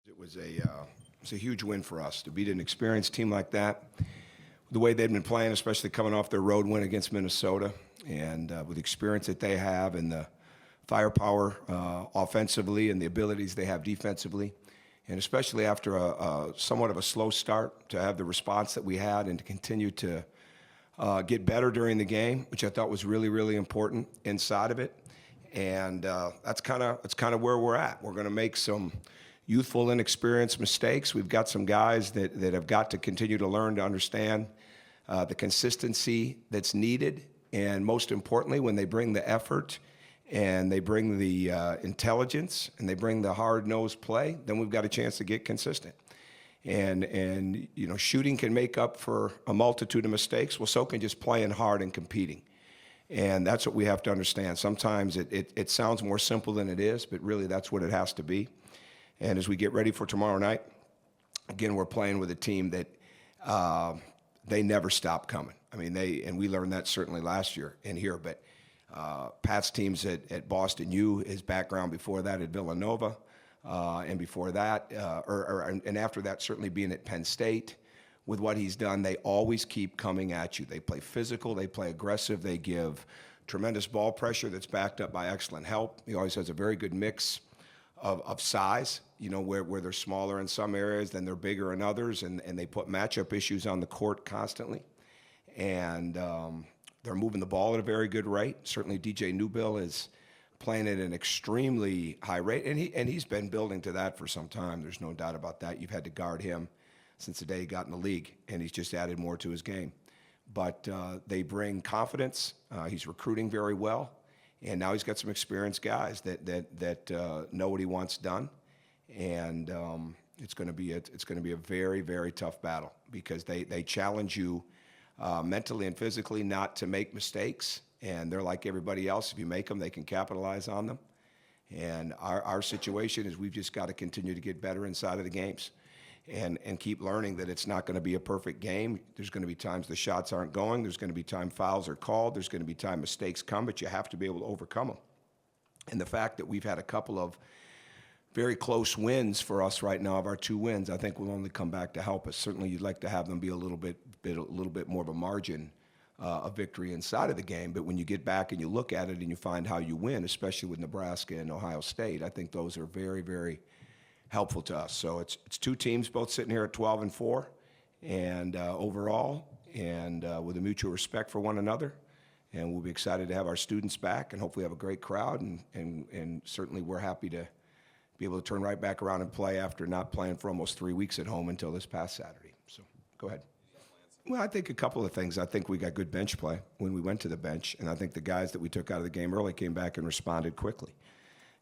It was a huge win for us to beat an experienced team like that. The way they've been playing, especially coming off their road win against Minnesota, and with the experience that they have and the firepower offensively and the abilities they have defensively, and especially after a somewhat of a slow start, to have the response that we had and to continue to get better during the game, which I thought was really, really important inside of it. And that's kind of where we're at. We're going to make some youthful, inexperienced mistakes. We've got some guys that have got to continue to learn to understand the consistency that's needed, and most importantly, when they bring the effort and they bring the intelligence and they bring the hard-nosed play, then we've got a chance to get consistent. And you know, shooting can make up for a multitude of mistakes. Well, so can just playing hard and competing. And that's what we have to understand. Sometimes it sounds more simple than it is, but really that's what it has to be. And as we get ready for tomorrow night, again, we're playing with a team that they never stop coming. I mean, and we learned that certainly last year in here, but Pat's teams at Boston U, his background before that at Villanova, and before that, and after that, certainly being at Penn State, with what he's done, they always keep coming at you. They play physical, they play aggressive, they give tremendous ball pressure that's backed up by excellent help. He always has a very good mix of size, you know, where they're smaller in some areas, then they're bigger in others, and they put matchup issues on the court constantly. And they're moving the ball at a very good rate. Certainly DJ Newbill is playing at an extremely high rate, and he's been building to that for some time. There's no doubt about that. You've had to guard him since the day he got in the league, and he's just added more to his game. But they bring confidence. He's recruiting very well. And now he's got some experienced guys that know what he wants done, and it's going to be a very, very tough battle, because they challenge you mentally and physically not to make mistakes, and they're like everybody else. If you make them, they can capitalize on them. And our situation is we've just got to continue to get better inside of the games, and keep learning that it's not going to be a perfect game. There's going to be times the shots aren't going. There's going to be time fouls are called. There's going to be time mistakes come, but you have to be able to overcome them. And the fact that we've had a couple of very close wins for us right now, of our 2 wins, I think will only come back to help us. Certainly you'd like to have them be a little bit more of a margin of victory inside of the game. But when you get back and you look at it and you find how you win, especially with Nebraska and Ohio State, I think those are very, very helpful to us. So it's 2 teams both sitting here at 12-4, and overall, and with a mutual respect for one another. And we'll be excited to have our students back, and hopefully have a great crowd. And certainly we're happy to be able to turn right back around and play after not playing for almost 3 weeks at home until this past Saturday. So go ahead. Well, I think a couple of things. I think we got good bench play when we went to the bench, and I think the guys that we took out of the game early came back and responded quickly.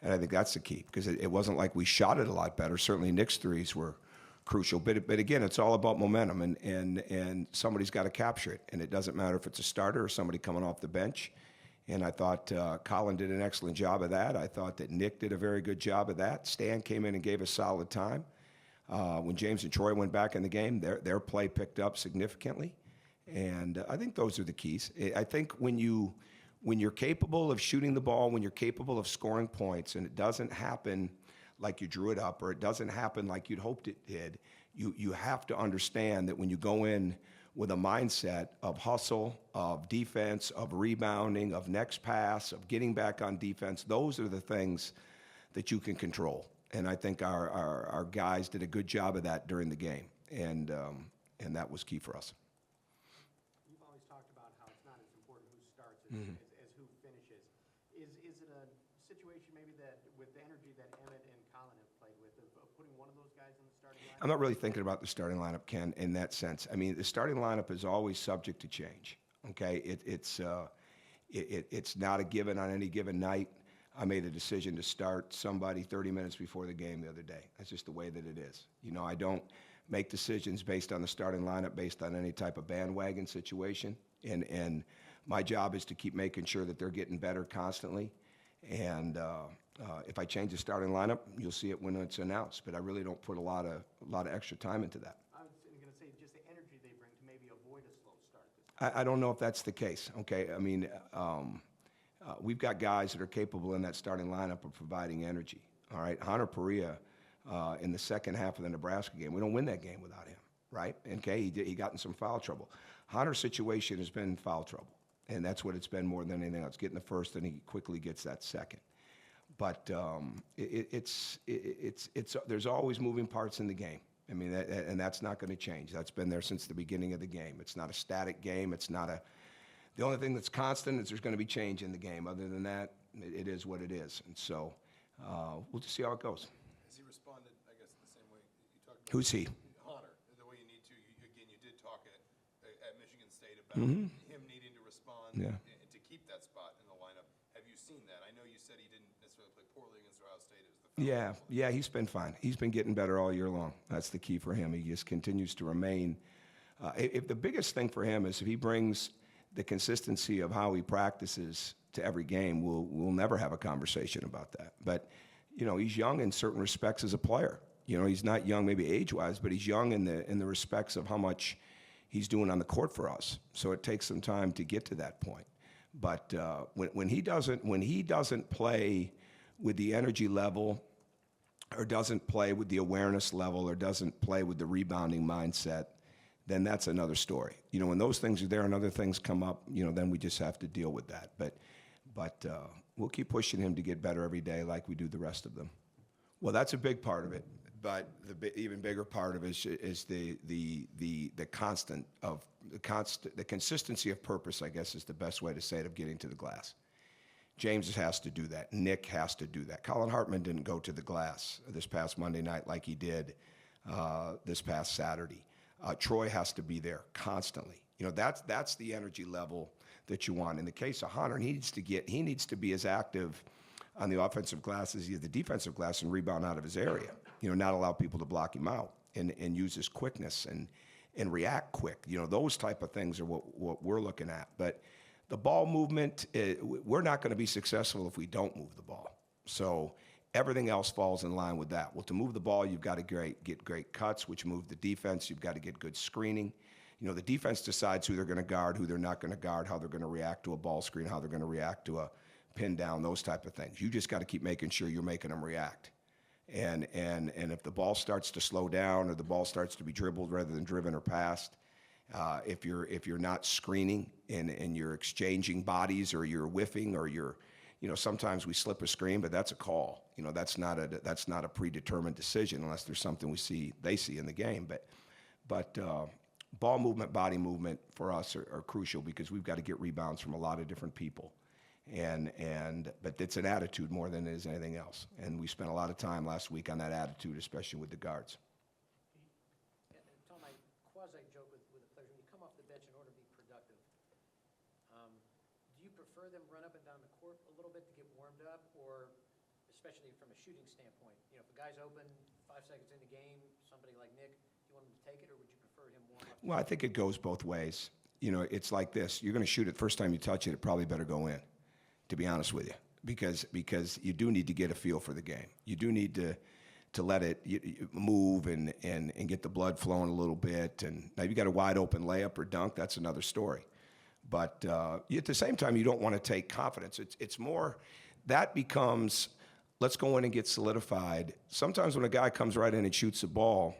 And I think that's the key, because it wasn't like we shot it a lot better. Certainly Nick's threes were crucial. But again, it's all about momentum, and somebody's got to capture it. And it doesn't matter if it's a starter or somebody coming off the bench. And I thought Colin did an excellent job of that. I thought that Nick did a very good job of that. Stan came in and gave us solid time. When James and Troy went back in the game, their play picked up significantly. And I think those are the keys. I think when you're capable of shooting the ball, when you're capable of scoring points, and it doesn't happen like you drew it up, or it doesn't happen like you'd hoped it did, you have to understand that when you go in with a mindset of hustle, of defense, of rebounding, of next pass, of getting back on defense, those are the things that you can control. And I think our guys did a good job of that during the game, and that was key for us. You've always talked about how it's not as important who starts as who finishes. Is it a situation maybe that with the energy that Emmett and Colin have played with, of putting one of those guys in the starting lineup? I'm not really thinking about the starting lineup, Ken, in that sense. I mean, the starting lineup is always subject to change. Okay, it's not a given on any given night. I made a decision to start somebody 30 minutes before the game the other day. That's just the way that it is. You know, I don't make decisions based on the starting lineup, based on any type of bandwagon situation. And my job is to keep making sure that they're getting better constantly. And if I change the starting lineup, you'll see it when it's announced. But I really don't put a lot of extra time into that. I was going to say just the energy they bring to maybe avoid a slow start. I don't know if that's the case. Okay, I mean, we've got guys that are capable in that starting lineup of providing energy. All right, Hunter Perea in the second half of the Nebraska game. We don't win that game without him, right? Okay, he got in some foul trouble. Hunter's situation has been foul trouble, and that's what it's been more than anything else. Getting the first, and he quickly gets that second. But there's always moving parts in the game. I mean, and that's not going to change. That's been there since the beginning of the game. It's not a static game. It's not a. The only thing that's constant is there's going to be change in the game. Other than that, it is what it is. And so we'll just see how it goes. Has he responded, I guess, the same way you talked about? Who's he? Hunter, the way you need to. You did talk at Michigan State about him needing to respond and to keep that spot in the lineup. Have you seen that? I know you said he didn't necessarily play poorly against Ohio State. Yeah, he's been fine. He's been getting better all year long. That's the key for him. He just continues to remain. If the biggest thing for him is if he brings the consistency of how he practices to every game, we'll never have a conversation about that. But, he's young in certain respects as a player. He's not young maybe age-wise, but he's young in the respects of how much he's doing on the court for us. So it takes some time to get to that point. But when he doesn't play with the energy level, or doesn't play with the awareness level, or doesn't play with the rebounding mindset, then that's another story. When those things are there and other things come up, then we just have to deal with that. But we'll keep pushing him to get better every day like we do the rest of them. Well, that's a big part of it. But the even bigger part of it is the consistency of purpose, I guess is the best way to say it, of getting to the glass. James has to do that. Nick has to do that. Colin Hartman didn't go to the glass this past Monday night like he did this past Saturday. Troy has to be there constantly. That's the energy level that you want. In the case of Hunter, he needs to be as active on the offensive glass as he is the defensive glass and rebound out of his area. Not allow people to block him out and use his quickness and react quick. Those type of things are what we're looking at. But the ball movement, we're not going to be successful if we don't move the ball. So everything else falls in line with that. Well, to move the ball, you've got to get great cuts, which move the defense. You've got to get good screening. The defense decides who they're going to guard, who they're not going to guard, how they're going to react to a ball screen, how they're going to react to a pin down, those type of things. You just got to keep making sure you're making them react. And if the ball starts to slow down or the ball starts to be dribbled rather than driven or passed, if you're not screening and you're exchanging bodies or you're whiffing or you're, sometimes we slip a screen, but that's a call. That's not a predetermined decision unless there's something they see in the game. But ball movement, body movement for us are crucial because we've got to get rebounds from a lot of different people. But it's an attitude more than it is anything else. And we spent a lot of time last week on that attitude, especially with the guards. Tom, I quasi-joke with the players. When you come off the bench in order to be productive, do you prefer them run up and down the court a little bit to get warmed up, or especially from a shooting standpoint? If a guy's open 5 seconds in the game, somebody like Nick, do you want him to take it, or would you prefer him warm up? Well, I think it goes both ways. It's like this. You're going to shoot it first time you touch it, it probably better go in, to be honest with you, because you do need to get a feel for the game. You do need to let it move and get the blood flowing a little bit. And now you got a wide open layup or dunk, that's another story. But at the same time, you don't want to take confidence. It's more, that becomes, let's go in and get solidified. Sometimes when a guy comes right in and shoots the ball,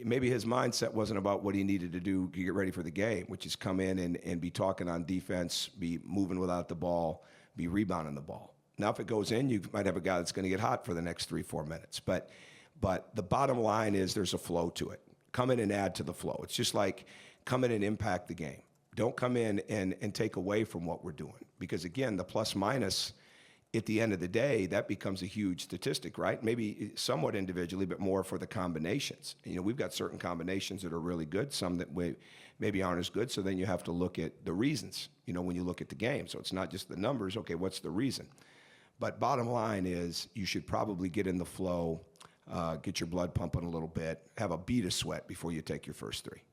maybe his mindset wasn't about what he needed to do to get ready for the game, which is come in and be talking on defense, be moving without the ball, be rebounding the ball. Now, if it goes in, you might have a guy that's going to get hot for the next 3-4 minutes. But the bottom line is there's a flow to it. Come in and add to the flow. It's just like come in and impact the game. Don't come in and take away from what we're doing. Because, again, the plus-minus, at the end of the day, that becomes a huge statistic, right? Maybe somewhat individually, but more for the combinations. We've got certain combinations that are really good, some that maybe aren't as good, so then you have to look at the reasons, when you look at the game. So it's not just the numbers, okay, what's the reason? But bottom line is you should probably get in the flow, get your blood pumping a little bit, have a bead of sweat before you take your first three.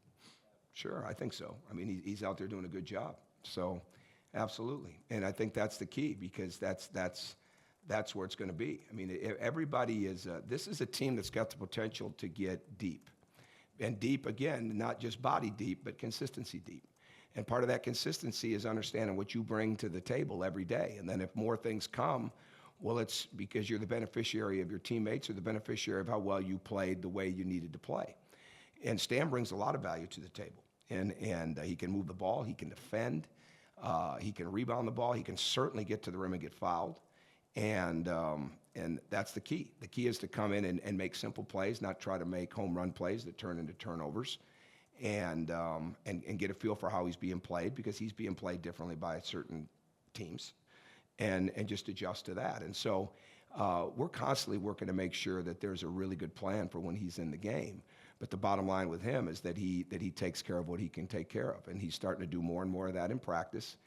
Sure, I think so. I mean, he's out there doing a good job. So, absolutely. And I think that's the key because that's where it's going to be. I mean, everybody this is a team that's got the potential to get deep. And deep, again, not just body deep, but consistency deep. And part of that consistency is understanding what you bring to the table every day. And then if more things come, Well, it's because you're the beneficiary of your teammates or the beneficiary of how well you played the way you needed to play. And Stan brings a lot of value to the table. And he can move the ball, he can defend, he can rebound the ball, he can certainly get to the rim and get fouled. And that's the key. The key is to come in and make simple plays, not try to make home run plays that turn into turnovers, and get a feel for how he's being played, because he's being played differently by certain teams, and just adjust to that. And so we're constantly working to make sure that there's a really good plan for when he's in the game. But the bottom line with him is that he takes care of what he can take care of, and he's starting to do more and more of that in practice.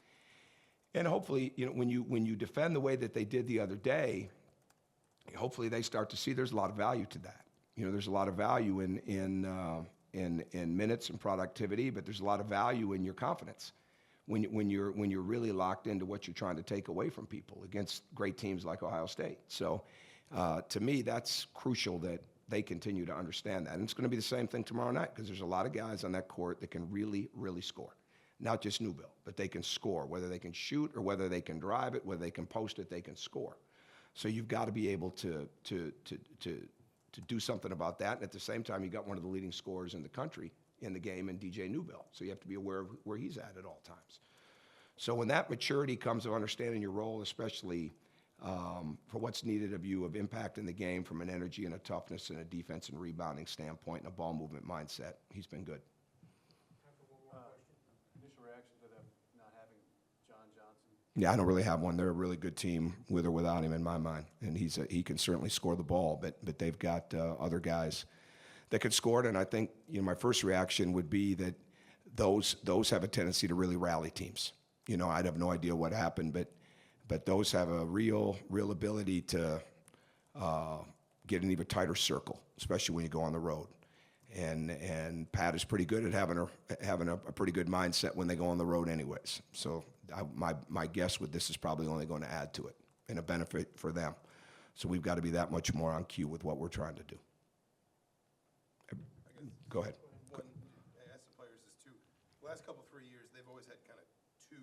And hopefully, when you defend the way that they did the other day, hopefully they start to see there's a lot of value to that. There's a lot of value in minutes and productivity, but there's a lot of value in your confidence when you're really locked into what you're trying to take away from people against great teams like Ohio State. So to me, that's crucial that they continue to understand that. And it's going to be the same thing tomorrow night, because there's a lot of guys on that court that can really, really score. Not just Newbill, but they can score. Whether they can shoot or whether they can drive it, whether they can post it, they can score. So you've got to be able to do something about that. And at the same time, you got one of the leading scorers in the country in the game in DJ Newbill. So you have to be aware of where he's at all times. So when that maturity comes of understanding your role, especially for what's needed of you, of impacting the game from an energy and a toughness and a defense and rebounding standpoint and a ball movement mindset, he's been good. Initial reaction to them not having John Johnson? Yeah, I don't really have one. They're a really good team with or without him in my mind, and he can certainly score the ball. But they've got other guys that could score it, and I think my first reaction would be that those have a tendency to really rally teams. I'd have no idea what happened, but those have a real ability to get an even tighter circle, especially when you go on the road. And Pat is pretty good at having a pretty good mindset when they go on the road anyways. So my guess with this is probably only going to add to it and a benefit for them. So we've got to be that much more on cue with what we're trying to do. Go ahead. I asked the players this too. The last couple 3 years, they've always had kind of two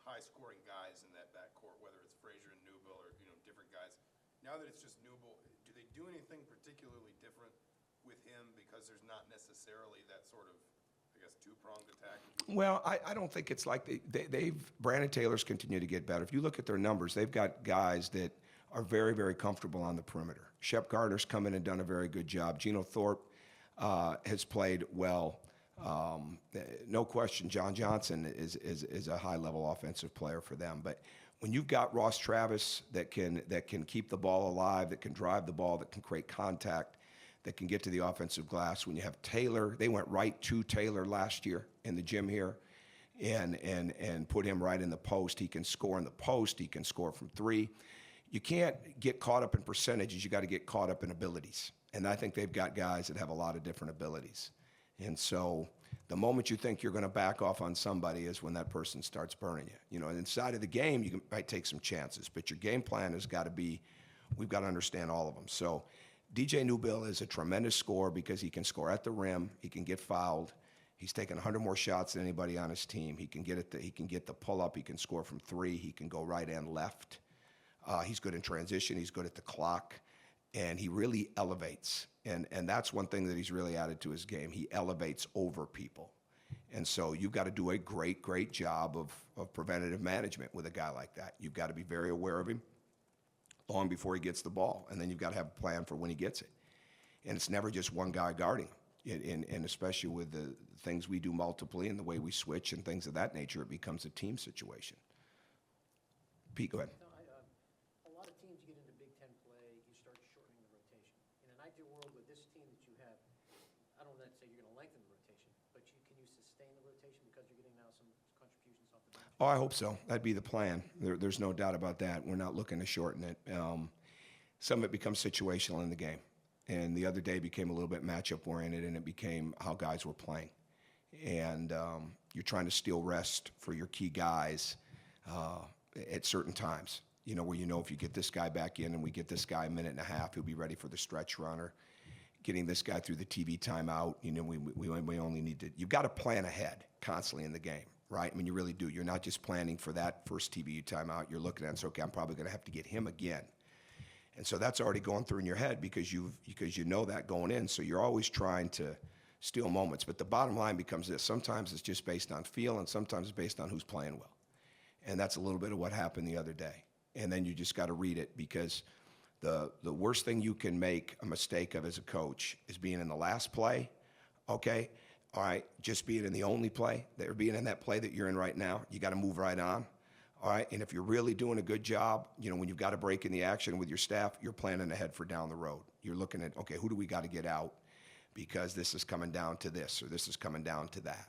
high-scoring guys in that backcourt, whether it's Frazier and Newbill or different guys. Now that it's just Newbill, do they do anything particularly different with him, because there's not necessarily that sort of, I guess, two-pronged attack? Well, I don't think it's like Brandon Taylor's continue to get better. If you look at their numbers, they've got guys that are very, very comfortable on the perimeter. Shep Gardner's come in and done a very good job. Geno Thorpe has played well. No question, John Johnson is a high-level offensive player for them. But when you've got Ross Travis that can keep the ball alive, that can drive the ball, that can create contact, that can get to the offensive glass. When you have Taylor, they went right to Taylor last year in the gym here, and put him right in the post. He can score in the post. He can score from three. You can't get caught up in percentages. You got to get caught up in abilities. And I think they've got guys that have a lot of different abilities. And so the moment you think you're going to back off on somebody is when that person starts burning you. And inside of the game, you might take some chances, but your game plan has got to be, we've got to understand all of them. So DJ Newbill is a tremendous scorer because he can score at the rim. He can get fouled. He's taken 100 more shots than anybody on his team. He can get he can get the pull-up. He can score from three. He can go right and left. He's good in transition. He's good at the clock. And he really elevates. And that's one thing that he's really added to his game. He elevates over people. And so you've got to do a great, great job of preventative management with a guy like that. You've got to be very aware of him long before he gets the ball. And then you've got to have a plan for when he gets it. And it's never just one guy guarding him. And especially with the things we do multiply and the way we switch and things of that nature, it becomes a team situation. Pete, go ahead. A lot of teams get into Big Ten play, you start shortening the rotation. In an ideal world with this team that you have, I don't want to say you're going to lengthen the rotation, but can you sustain the rotation because you're getting now some contributions off the bench? Oh, I hope so. That'd be the plan. There's no doubt about that. We're not looking to shorten it. Some of it becomes situational in the game. And the other day became a little bit matchup oriented, and it became how guys were playing. And you're trying to steal rest for your key guys at certain times. Where if you get this guy back in and we get this guy a minute and a half, he'll be ready for the stretch runner. Getting this guy through the TV timeout, we only need to. You've got to plan ahead constantly in the game, right? I mean, you really do. You're not just planning for that first TBU timeout. You're looking at it and saying, okay, I'm probably going to have to get him again And so that's already going through in your head because you know that going in. So you're always trying to steal moments. But the bottom line becomes this. Sometimes it's just based on feel, and sometimes it's based on who's playing well. And that's a little bit of what happened the other day. And then you just got to read it, because the worst thing you can make a mistake of as a coach is being in the last play, okay? All right, just being in the only play, or being in that play that you're in right now. You got to move right on. All right, and if you're really doing a good job, when you've got a break in the action with your staff, you're planning ahead for down the road. You're looking at, okay, who do we got to get out because this is coming down to this or this is coming down to that.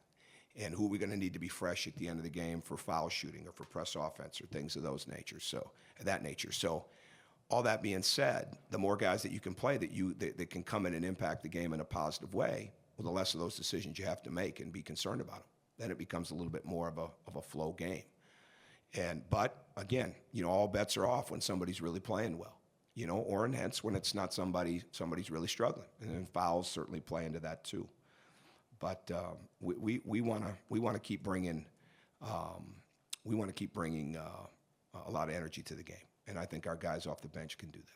And who are we going to need to be fresh at the end of the game for foul shooting or for press offense or things of that nature. So all that being said, the more guys that you can play that can come in and impact the game in a positive way, well, the less of those decisions you have to make and be concerned about them. Then it becomes a little bit more of a flow game. But again, all bets are off when somebody's really playing well, or and hence when it's not somebody's really struggling, and then fouls certainly play into that too. But we want to keep bringing a lot of energy to the game, and I think our guys off the bench can do that.